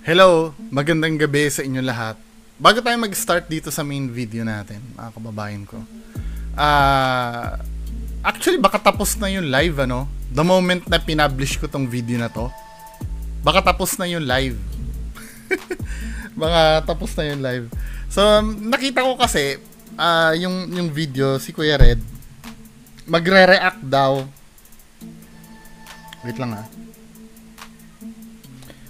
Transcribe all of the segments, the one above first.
Hello, magandang gabi sa inyo lahat. Bago tayo mag-start dito sa main video natin, mga kababayan ko. Actually, baka tapos na yung live, ano? The moment na pinablish ko tong video na to, baka tapos na yung live. Baka tapos na yung live. So, nakita ko kasi, yung video, si Kuya Red, magre-react daw. Wait lang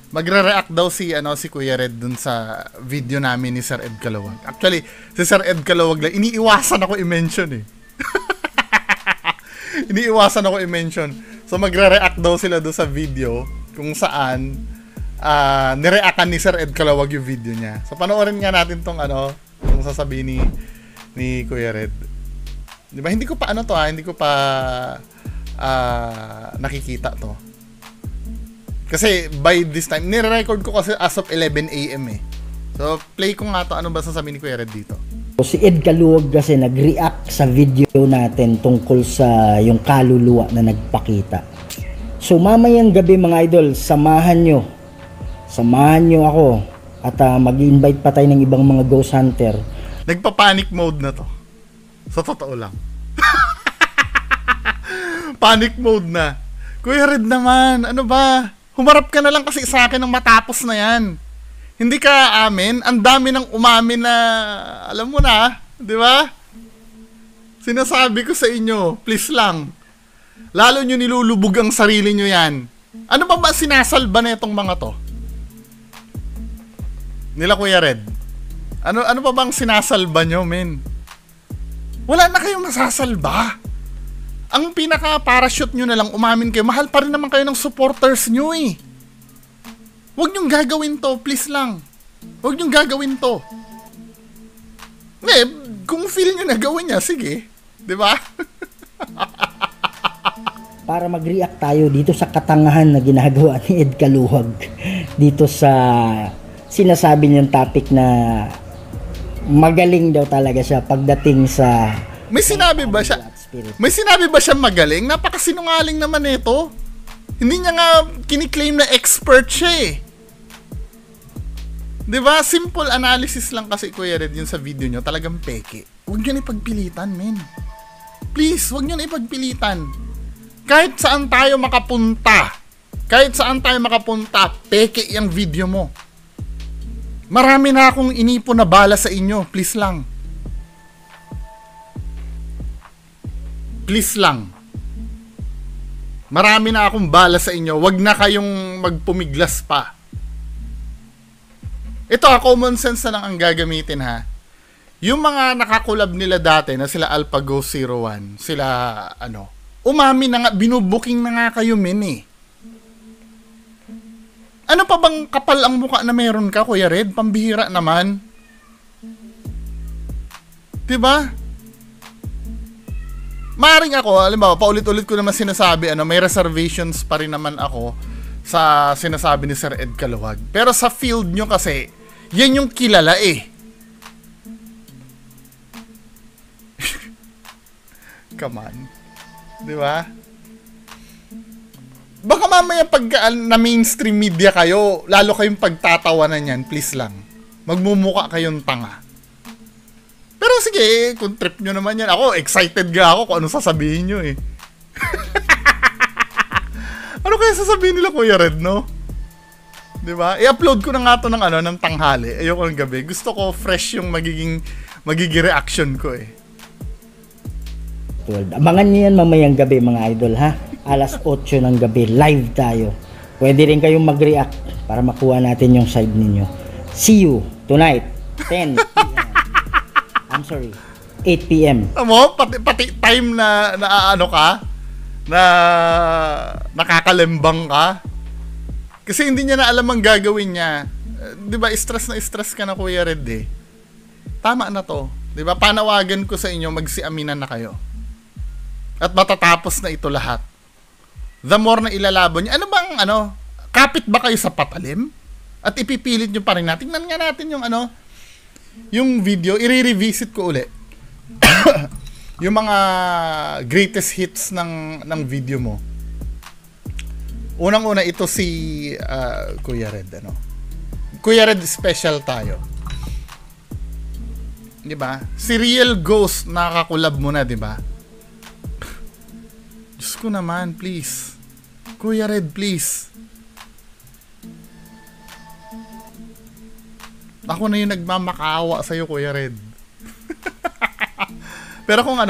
magre-react daw si Kuya Red dun sa video namin ni Sir Ed Calawag. Actually, si Sir Ed Calawag lang, iniiwasan ako i-mention eh. Iniiwasan ako i-mention. So magre-react daw sila doon sa video kung saan nireactan ni Sir Ed Calawag yung video niya. So panoorin nga natin tong yung sasabihin ni Kuya Red. 'Di ba? Hindi ko pa hindi ko pa nakikita to. Kasi by this time, nire-record ko kasi as of 11 AM eh. So, play ko nga to. Ano ba sasabihin ni Kuya Red dito? Si Ed Calawag kasi nag-react sa video natin tungkol sa yung kaluluwa na nagpakita. So, mamayang gabi mga idol, samahan nyo ako at mag-invite pa tayo ng ibang mga ghost hunter. Nagpa-panic mode na to. Sa totoo lang. Panic mode na. Kuya Red naman, ano ba? Humarap ka na lang kasi sa akin ng matapos na yan. Hindi ka amin. Ang dami ng umamin na, alam mo na, di ba? Sinasabi ko sa inyo, please lang. Lalo nyo nilulubog ang sarili nyo yan. Ano ba sinasalba na itong mga to? Nila Kuya Red. Ano pa bang sinasalba nyo, men? Wala na kayong masasalba. Ang pinaka-parachute nyo na lang, umamin kayo. Mahal pa rin naman kayo ng supporters nyo eh. Huwag nyong gagawin to, please lang. Huwag nyong gagawin to. Kung feel nyo na gawin niya, sige. Diba? Para mag-react tayo dito sa katangahan na ginagawa ni Ed Calawag. Dito sa sinasabi niyang topic na magaling daw talaga siya pagdating sa... May sinabi ba siya? May sinabi ba siya magaling? Napakasinungaling naman ito. Hindi niya nga kiniklaim na expert siya eh. Diba? Simple analysis lang kasi Kuya Red yun sa video nyo. Talagang peke. Huwag nyo na ipagpilitan, men. Please, huwag nyo na ipagpilitan. Kahit saan tayo makapunta, peke yung video mo. Marami na akong inipon na bala sa inyo. Please lang. Please lang. Marami na akong bala sa inyo. Wag na kayong magpumiglas pa. Ito common sense na lang ang gagamitin ha. Yung mga nakakulab nila dati na sila AlphaGo 01, sila umami na nga, binubuking na nga kayo men eh. Ano pa bang kapal ang mukha na meron ka, Kuya Red? Pambihira naman. 'Di ba? Maring ako, alam mo, paulit-ulit ko naman sinasabi, may reservations pa rin naman ako sa sinasabi ni Sir Ed Calawag. Pero sa field nyo kasi, yan yung kilala eh. Come on. Di ba? Baka mamaya pag na mainstream media kayo, lalo kayong pagtatawanan yan, please lang. Magmumuka kayong tanga. Pero sige, kung trip nyo naman yan, ako, excited ga ako kung ano sasabihin nyo eh. Ano kaya sasabihin nila Kuya Red, no? Diba? I-upload ko na nga to ng tanghali. Ayoko ng gabi. Gusto ko fresh yung magiging reaction ko eh. Abangan nyo yan mamayang gabi mga idol ha. Alas 8 ng gabi, live tayo. Pwede rin kayong mag-react para makuha natin yung side ninyo. See you tonight, 10 p.m. I'm sorry, 8 p.m. Mo, pati time na nakakalembang ka. Kasi hindi niya na alam ang gagawin niya. 'Di ba? Stress ka na Kuya Red eh. Tama na 'to. 'Di ba? Panawagan ko sa inyo, magsiaminan na kayo. At matatapos na ito lahat. The more na ilalaban niyo, kapit ba kayo sa patalim? At ipipilit niyo pa rin natin. Tingnan nga natin yung video, i-revisit ko uli. Yung mga greatest hits ng video mo. Unang-una ito si Kuya Red, Kuya Red special tayo. 'Di ba? Si Real Ghost nakakulab mo na, 'di ba? Diyos ko naman, please. Kuya Red, please. Ako na yung nagmamakaawa sa'yo, Kuya Red. Pero kung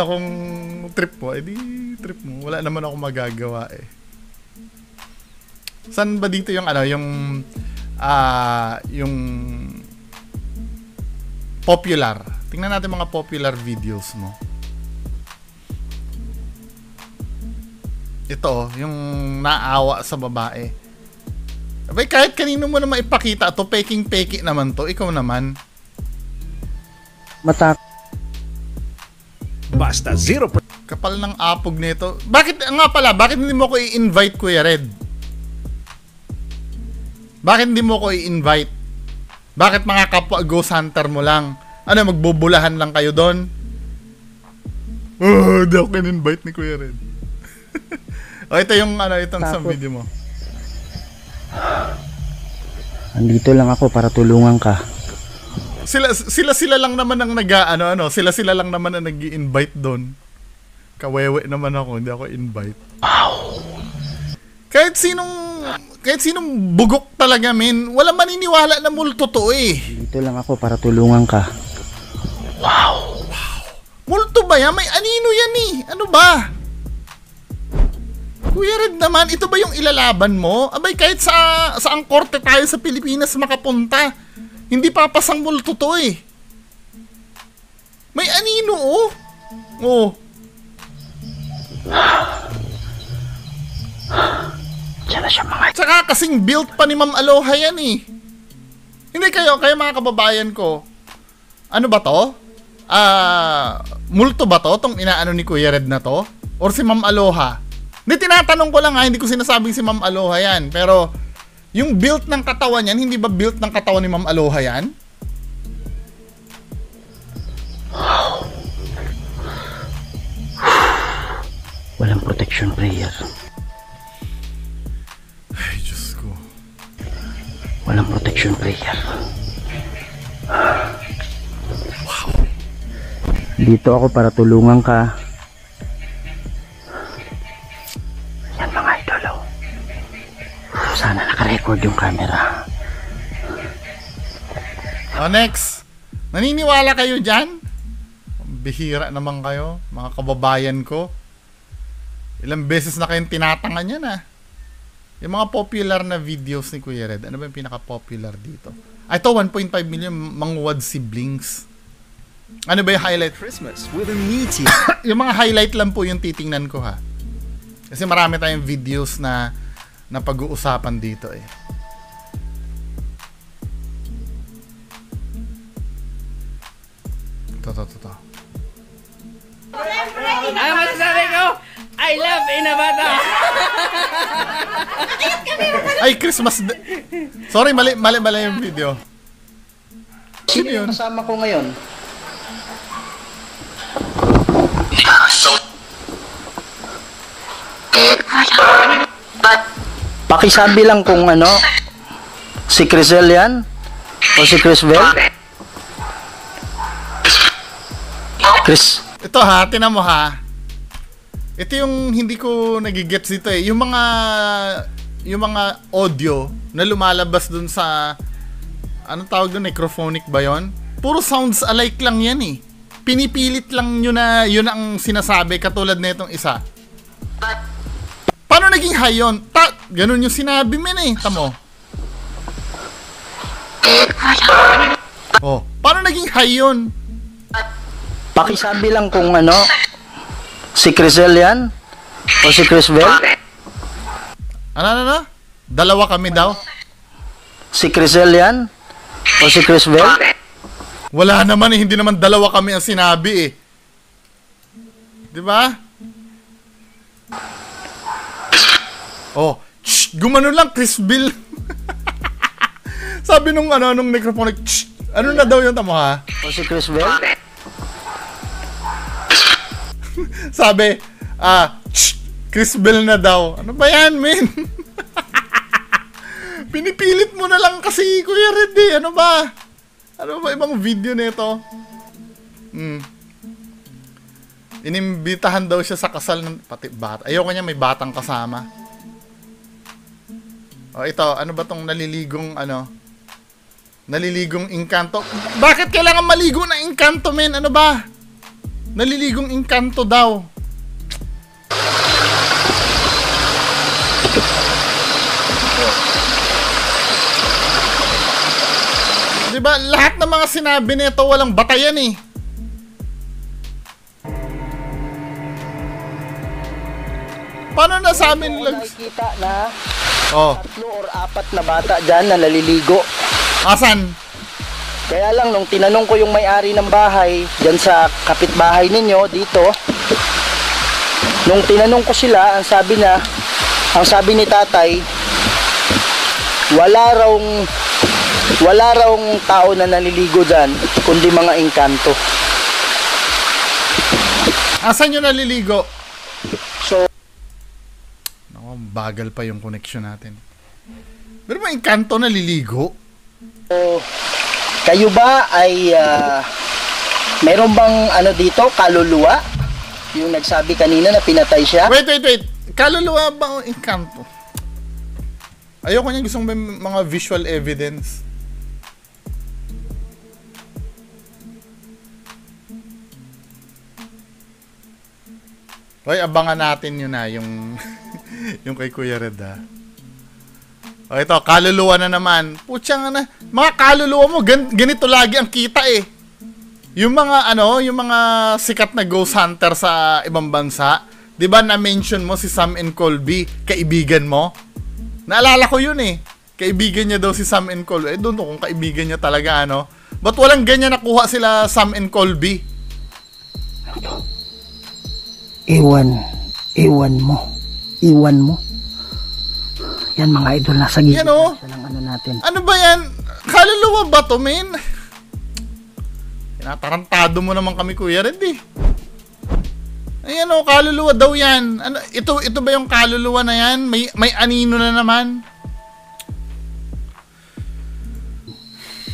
trip mo, edi trip mo. Wala naman ako magagawa eh. Saan ba dito yung yung popular? Tingnan natin mga popular videos mo. Ito, yung naawa sa babae. Abay, kahit kanino mo na maipakita to, peking-peki naman to, ikaw naman. Basta 0%. Kapal ng apog nito. Bakit hindi mo ko i-invite, Kuya Red? Bakit hindi mo ko i-invite? Bakit mga kapwa Ghost Hunter mo lang? Ano, magbubulahan lang kayo doon? Oh, di ako in-invite ni Kuya Red. O, ito yung itong sa video mo. Andito lang ako para tulungan ka. Sila lang naman ang sila lang naman ang nag-i-invite doon. Kawewe naman ako, hindi ako invite. Wow. Kahit sinong bugok talaga, men, wala maniniwala na multo to eh. Andito lang ako para tulungan ka. Wow. Multo ba yan? May anino yan eh. Ano ba? Kuya Red naman, ito ba yung ilalaban mo? Abay, kahit saang korte tayo sa Pilipinas makapunta, hindi papasang multo to eh. May anino oh. Oh. Diyan siya mga... Tsaka kasing built pa ni Ma'am Aloha yan eh. Hindi kayo mga kababayan ko. Ano ba to? Multo ba to? Tong inaano ni Kuya Red na to? Or si Ma'am Aloha? Hindi, tinatanong ko lang ha, hindi ko sinasabing si Ma'am Aloha yan. Pero, yung built ng katawan yan, hindi ba built ng katawan ni Ma'am Aloha yan? Walang protection prayer. Ay, Diyos ko. Walang protection prayer. Wow. Dito ako para tulungan ka. Yan mga idolo. Sana nakarecord yung camera. Next. Naniniwala kayo dyan? Bihira naman kayo, mga kababayan ko. Ilang beses na kayong tinatangan yan ah. Yung mga popular na videos ni Kuya Red, ano ba yung pinaka-popular dito? Ito, 1.5 million Mangwad siblings. Ano ba yung highlight? Christmas with a meaty. Yung mga highlight lang po yung titingnan ko ha. Kasi marami tayong videos na pag-uusapan dito eh. Ito. Ang masasabi ko, I love Inabata! Ay, Christmas. Sorry, mali yung video. Sino yun? Kasama ko ngayon. Pakisabi lang kung si Crisel yan o si Crisvel. Chris. Ito ha, tinan mo ha. Ito yung hindi ko nagigets dito eh. Yung mga audio na lumalabas dun sa anong tawag dun, necrophonic ba yon? Puro sounds alike lang yan eh. Pinipilit lang yun na yun ang sinasabi katulad na itong isa. Paano naging high yun? Ganun yung sinabi men eh. Tamo. Oh, paano naging high yun? Pakisabi lang kung si Crisel yan o si Crisvel. Ano? Dalawa kami daw. Si Crisel yan o si Crisvel. Wala naman eh, hindi naman dalawa kami ang sinabi eh. 'Di ba? Oh, gumano lang Crisville. Sabi nung necrophonic, ano na daw yung tamo ha? O si Crisvel. Sabi, Crisville na daw. Ano ba yan, men? Pinipilit mo na lang kasi, Kuya Red eh. Ano ba? Ano ba ibang video nito? Inimbitahan daw siya sa kasal ng pati bata. Ayoko niya may batang kasama. O ito, ano ba tong naliligong ano? Naliligong engkanto. Bakit kailangan maligo ng engkanto, men? Ano ba? Naliligong engkanto daw. Diba, lahat ng mga sinabi nito walang batayan eh. Paano nasabi nila? Nakikita na Oh, 3 or 4 na bata dyan na naliligo. asan? Kaya lang, nung tinanong ko yung may-ari ng bahay, dyan sa kapitbahay ninyo, dito, nung tinanong ko sila, ang sabi ni tatay, wala raw tao na naliligo dyan, kundi mga engkanto. Asan yung naliligo? So, Naku, bagal pa yung connection natin. Pero may engkanto naliligo? kayo ba ay meron bang ano dito, kaluluwa? Yung nagsabi kanina na pinatay siya? Wait. Kaluluwa ba o engkanto? Ayoko niya, gusto may mga visual evidence. Hoy, abangan natin yun na, yung yung kay Kuya Red ha. O ito, kaluluwa na naman. Putsang na, mga kaluluwa mo, ganito lagi ang kita eh. Yung mga yung mga sikat na ghost hunter sa ibang bansa, 'di ba na-mention mo si Sam and Colby, kaibigan mo? Naalala ko yun eh. Kaibigan niya daw si Sam and Colby. Doon kung kaibigan niya talaga Ba't walang ganyan nakuha sila Sam and Colby? Iwan mo. Yan mga idol, nasa gilid Yan o. ng ano natin. Ano ba yan? Kaluluwa ba to, men? Tinatarantado mo naman kami, Kuya Red eh. Ayan o, kaluluwa daw yan. Ano, ito ba yung kaluluwa na yan? May anino na naman.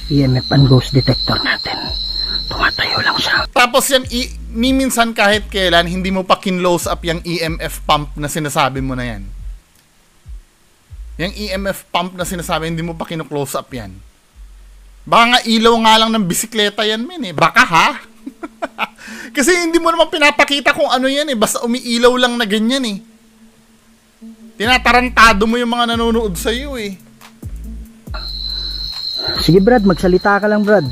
EMF and ghost detector natin. Tumatayo lang siya. Tapos yan, minsan kahit kailan, hindi mo pa kinlose up yung EMF pump na sinasabi mo na yan. Yung EMF pump na sinasabi, hindi mo pa kino-close up yan. Baka nga ilaw nga lang ng bisikleta yan, men eh. Baka ha? Kasi hindi mo naman pinapakita kung ano yan eh. Basta umiilaw lang na ganyan eh. Tinatarantado mo yung mga nanonood sa iyo eh. Sige Brad, magsalita ka lang Brad.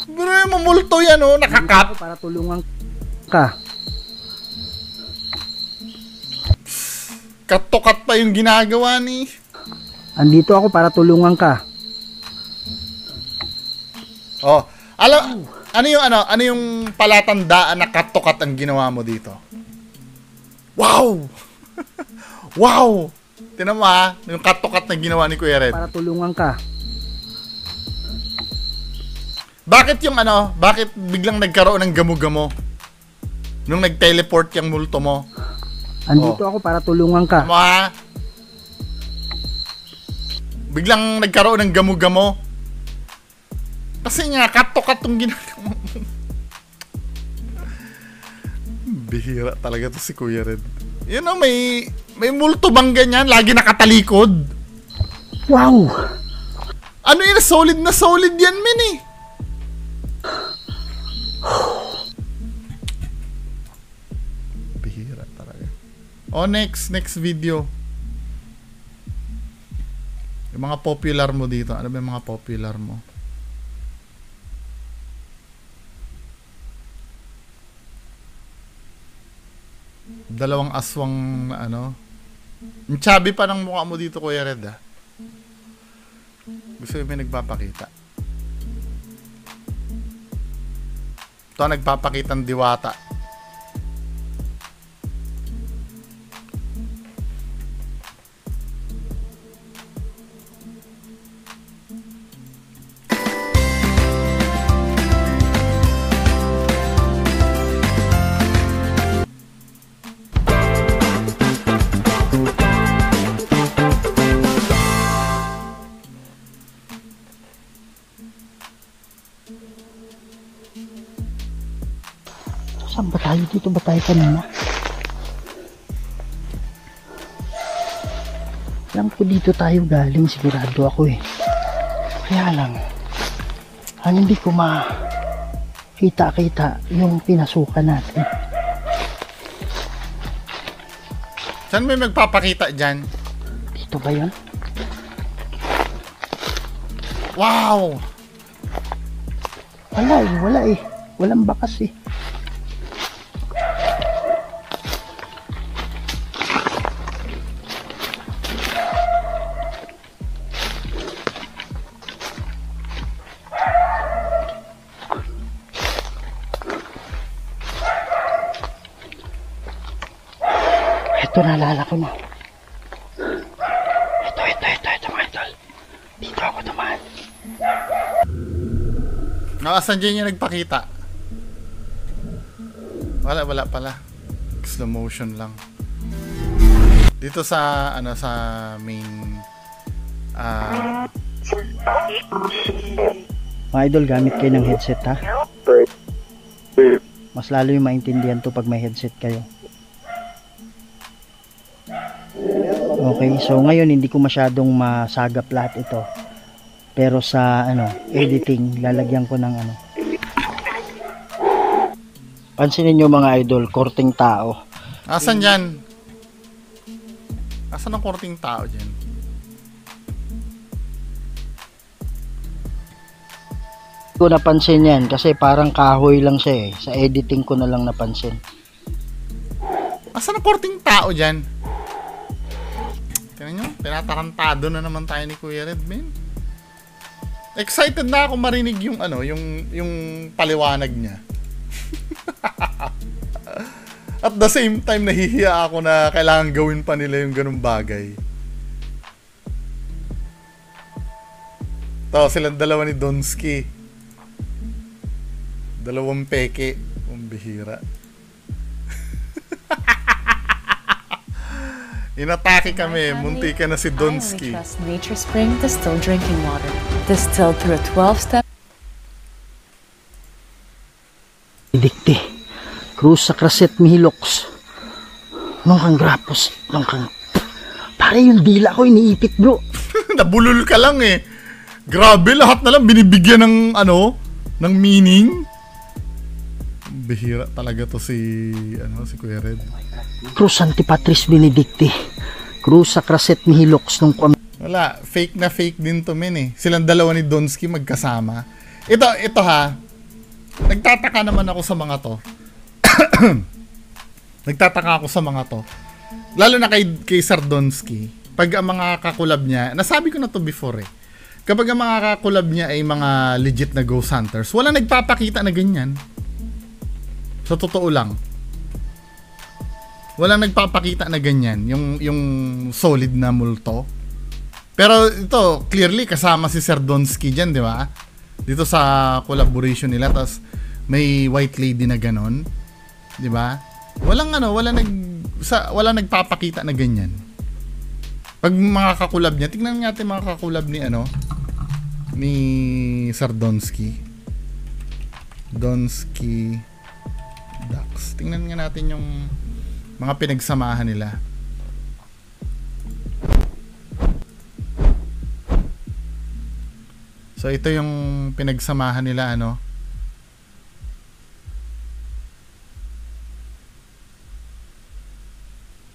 Pero yung mamulto yan oh, nakakat. Para tulungan ka. Kat-to-kat pa yung ginagawa ni. Andito ako para tulungan ka. Oh, ano yung palatandaan na kat-to-kat ang ginawa mo dito? Wow! Wow! Tinan mo ha, yung kat-to-kat na ginawa ni Kuya Red. Para tulungan ka. Bakit bakit biglang nagkaroon ng gamo-gamo? Nung nag-teleport yung multo mo? Andito ako para tulungan ka. Tinan mo ha? Biglang nagkaroon ng gamo-gamo. Kasi nga, kat-to-kat yung ginagawa mo. Bihira talaga to si Kuya Red. Yun o, may multo bang ganyan? Lagi nakatalikod. Wow! Ano yun? Solid na solid yan, men eh. Bihira talaga. O, next video. Yung mga popular mo dito. Ano ba yung mga popular mo? Dalawang aswang Ang chubby pa ng mukha mo dito, Kuya Red ah. Gusto yung may nagpapakita. Ito ang nagpapakitang diwata. Saan ba tayo? Dito ba tayo kanina? Alam ko dito tayo galing, sigurado ako eh. Kaya lang, ang hindi ko makita-kita yung pinasukan natin. Saan may magpapakita dyan? Dito ba yun? Wow! Wala eh. Walang bakas eh. Ito, naalala ko na. Ito mga idol. Dito ako naman. Nakasan dyan yung nagpakita? Wala pala. Slow motion lang. Dito sa, sa main, Mga idol, gamit kayo ng headset ha. Mas lalo yung maintindihan to pag may headset kayo. Okay, so ngayon hindi ko masyadong masagap lahat ito. Pero sa editing, lalagyan ko ng Pansinin nyo mga idol, korting tao. asan dyan? Asan ang korting tao dyan? Ko napansin yan kasi parang kahoy lang siya eh. Sa editing ko na lang napansin. Asan ang korting tao dyan? Tingnan nyo, tinatarantado na naman tayo ni Kuya Red, man. Excited na ako marinig yung yung paliwanag niya. At the same time, nahihiya ako na kailangan gawin pa nila yung ganung bagay. To, silang dalawa ni Donsky. Dalawang peke. Ang bihira. Inatake kami. Munti ka na si Donsky. I only trust Nature Spring distilled drinking water. Distilled through a 12-step. Dikti. Cruz sa Craset Mihilox. Nung kang grapos. Nung kang... Pare yung dila ko iniipit bro. Nabulol ka lang eh. Grabe, lahat na lang binibigyan ng ng meaning. Bihira talaga to si si Kuya Red. Cruz Antipatris Benedicti. Cruz sa Craset Mihilox nung Wala, fake na fake din to men eh. Silang dalawa ni Donsky magkasama. Ito ha. Nagtataka naman ako sa mga to. Nagtataka ako sa mga to. Lalo na kay Sir Donsky. Pag ang mga kakulab niya, nasabi ko na to before eh. Kapag ang mga kakulab niya ay mga legit na ghost hunters, wala nagpapakita na ganyan. Sa totoo lang. Walang nagpapakita na ganyan, yung solid na multo. Pero ito, clearly kasama si Sir Donsky dyan, di ba? Dito sa collaboration nila, tapos may white lady na ganon, di ba? Walang wala nagpapakita na ganyan. Pag mga kakulab niya, tingnan natin mga kakulab ni ni Sir Donsky. Donsky Ducks. Tingnan nga natin yung mga pinagsamahan nila. So ito yung pinagsamahan nila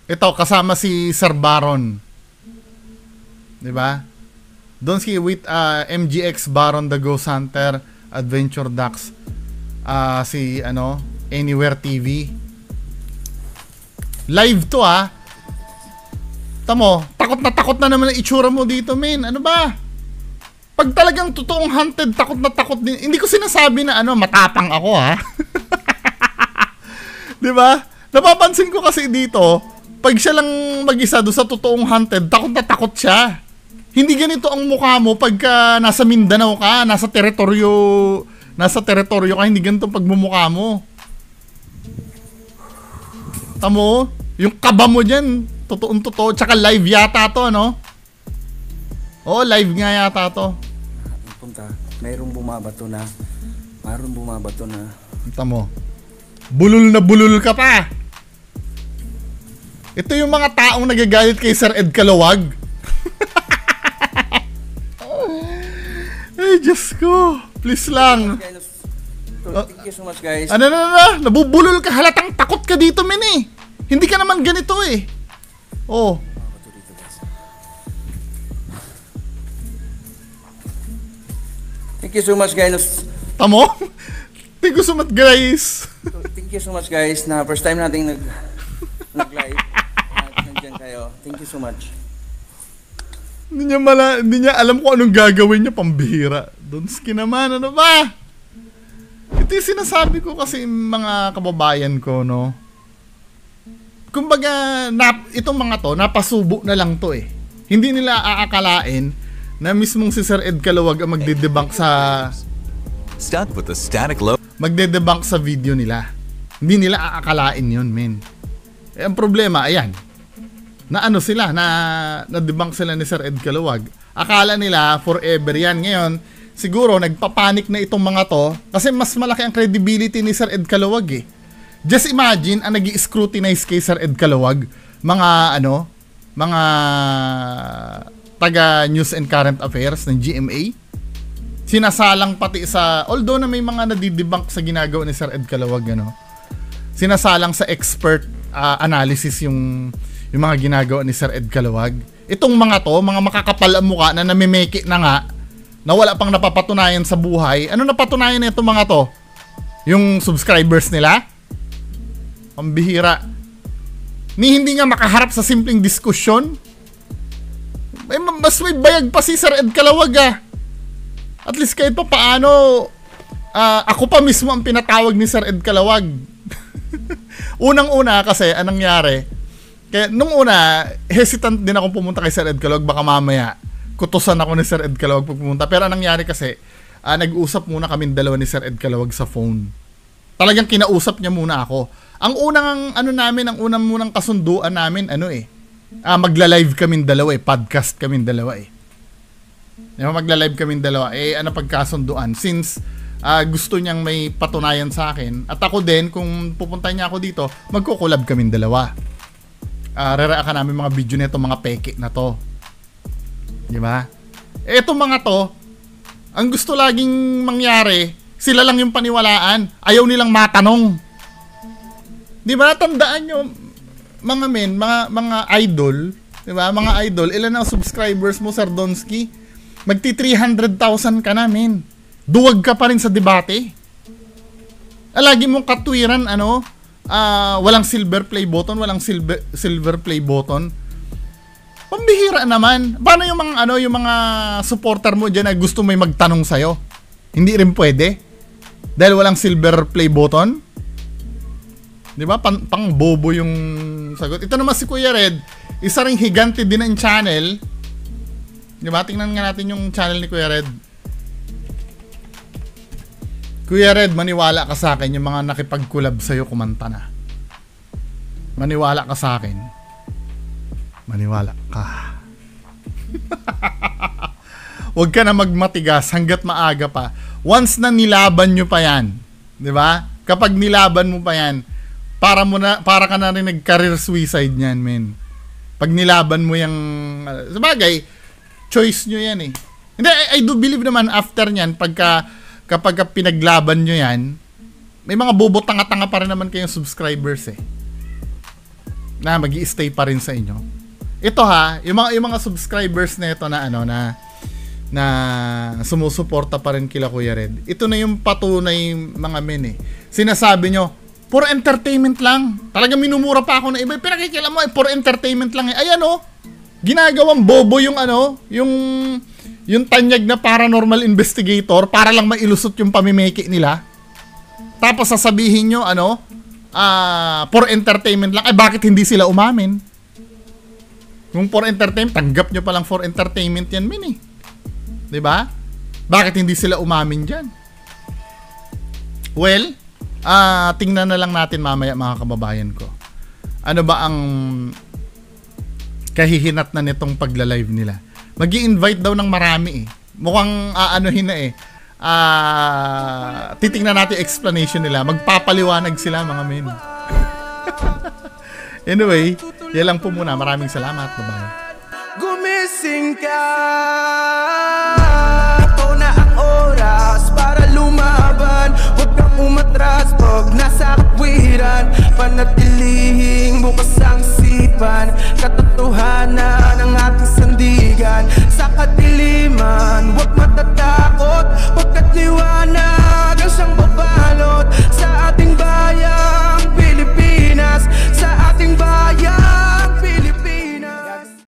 Ito kasama si Sir Baron. 'Di ba? Donsky with MGX Baron the Ghost Hunter Adventure Ducks. Si Anywhere TV. Live to Tamo, takot na naman ang itsura mo dito, men. Ano ba? Pag talagang totoong hunted, takot na takot din. Hindi ko sinasabi na matapang ako, Di ba? Napapansin ko kasi dito, pag siya lang mag-isa doon sa totoong hunted, takot na takot siya. Hindi ganito ang mukha mo pagka nasa Mindanao ka, nasa teritoryo ka, hindi ganito pagmumukha mo. Tamo, yung kaba mo dyan, totoong-totoo, tsaka live yata to, Oo, live nga yata to. Punta, mayroong bumabato na. Mayroong bumabato na. Tamo. Bulol na bulol ka pa. Ito yung mga taong nagagalit kay Sir Ed Calawag. Ay, Diyos ko. Please lang. Thank you so much, guys. Ano. Nabubulol ka. Halatang takot ka dito, men eh. Hindi ka naman ganito eh. Oh. Thank you so much, guys. Tamo? Thank you so much, guys. Thank you so much, guys, na first time nating nag-live. Nandiyan kayo. Thank you so much. Hindi niya alam kung anong gagawin niya, pambihira. Donski naman, ano ba? Ito yung sinasabi ko kasi mga kababayan ko, no? Kumbaga, itong mga to, napasubo na lang to eh. Hindi nila aakalain na mismong si Sir Ed Calawag ang magdedebunk sa... Stuck with the static load. Magdedebunk sa video nila. Hindi nila aakalain yun, men. Eh, ang problema, ayan. Na ano sila, na-debunk sila ni Sir Ed Calawag. Akala nila forever yan. Ngayon, siguro nagpapanik na itong mga to kasi mas malaki ang credibility ni Sir Ed Calawag eh. Just imagine ang nag-i-scrutinize kay Sir Ed Calawag, mga taga News and Current Affairs ng GMA. Sinasalang pati sa, although na may mga nadidebunk sa ginagawa ni Sir Ed Calawag, sinasalang sa expert analysis yung mga ginagawa ni Sir Ed Calawag. Itong mga to, mga makakapal ang mukha na namimeke na nga, na wala pang napapatunayan sa buhay. Ano napatunayan na itong mga to? Yung subscribers nila? Pambihira. Hindi nga makaharap sa simpleng diskusyon. Mas may bayag pa si Sir Ed Calawag ah. At least kahit pa paano, ako pa mismo ang pinatawag ni Sir Ed Calawag. Unang-una kasi, anong nangyari? Kaya nung una, hesitant din akong pumunta kay Sir Ed Calawag. Baka mamaya, kutusan ako ni Sir Ed Calawag pag pumunta. Pero anong nangyari kasi, nag-usap muna kami dalawa ni Sir Ed Calawag sa phone. Talagang kinausap niya muna ako. Ang unang munang kasunduan namin, magla-live kaming dalawa podcast kaming dalawa magla-live kaming dalawa. Ano pagkasunduan? Since gusto niyang may patunayan sa akin, at ako din, kung pupunta niya ako dito, magkukulab kaming dalawa. Reraakan namin mga video nito, mga peke na to. Di ba? Etong mga to, ang gusto laging mangyari, sila lang yung paniwalaan. Ayaw nilang matanong. Di ba? Tandaan nyo, mga idol, di ba? Mga idol, ilan ang subscribers mo, Sir Donski? Magti 300,000 ka na, men. Duwag ka pa rin sa debate. Lagi mong katwiran, walang silver play button, walang silver play button. Pambihira naman. Paano yung mga supporter mo diyan na gusto may magtanong sa'yo? Hindi rin pwede. Dahil walang silver play button. Di ba? Pang bobo yung sagot. Ito naman si Kuya Red, isa ring higante din ang channel. Di ba? Tingnan nga natin yung channel ni Kuya Red. Kuya Red, maniwala ka sa akin, yung mga nakipag-collab sa'yo, kumanta na. Maniwala ka sa akin. Maniwala ka. Huwag ka na magmatigas hanggat maaga pa. Once na nilaban nyo pa yan, di ba? Kapag nilaban mo pa yan, para ka na rin nag-career suicide niyan, men. Pag nilaban mo yung sabagay, choice nyo yan eh. Hindi, I do believe naman after nyan, kapag pinaglaban nyo yan, may mga bobo tanga-tanga pa rin naman kayong subscribers eh. Na magi-stay pa rin sa inyo. Ito yung mga subscribers na ito na sumusuporta pa rin kila Kuya Red. Ito na yung patunay mga men eh. Sinasabi nyo, for entertainment lang. Talagang minumura pa ako na iba. Pinakikila mo for entertainment lang eh. Ayan ginagawang bobo yung yung tanyag na paranormal investigator para lang mailusot yung pamimeke nila. Tapos sasabihin nyo, for entertainment lang. Bakit hindi sila umamin? Kung for entertainment, tanggap nyo palang for entertainment yan, min eh. Diba? Bakit hindi sila umamin dyan? Well, tingnan na lang natin mamaya mga kababayan ko. Ano ba ang kahihinat na nitong pagla-live nila? Magi-invite daw ng marami eh. Mukhang titingnan natin explanation nila. Magpapaliwanag sila, mga men. Anyway, yan lang po muna. Maraming salamat. Bye-bye. Gumising ka, ito na ang oras para lumaban. Huwag kang umatras pag nasa katwiran. Panatilihing bukas ang isipan, katotohanan ang ating sandigan. Sa kadiliman, huwag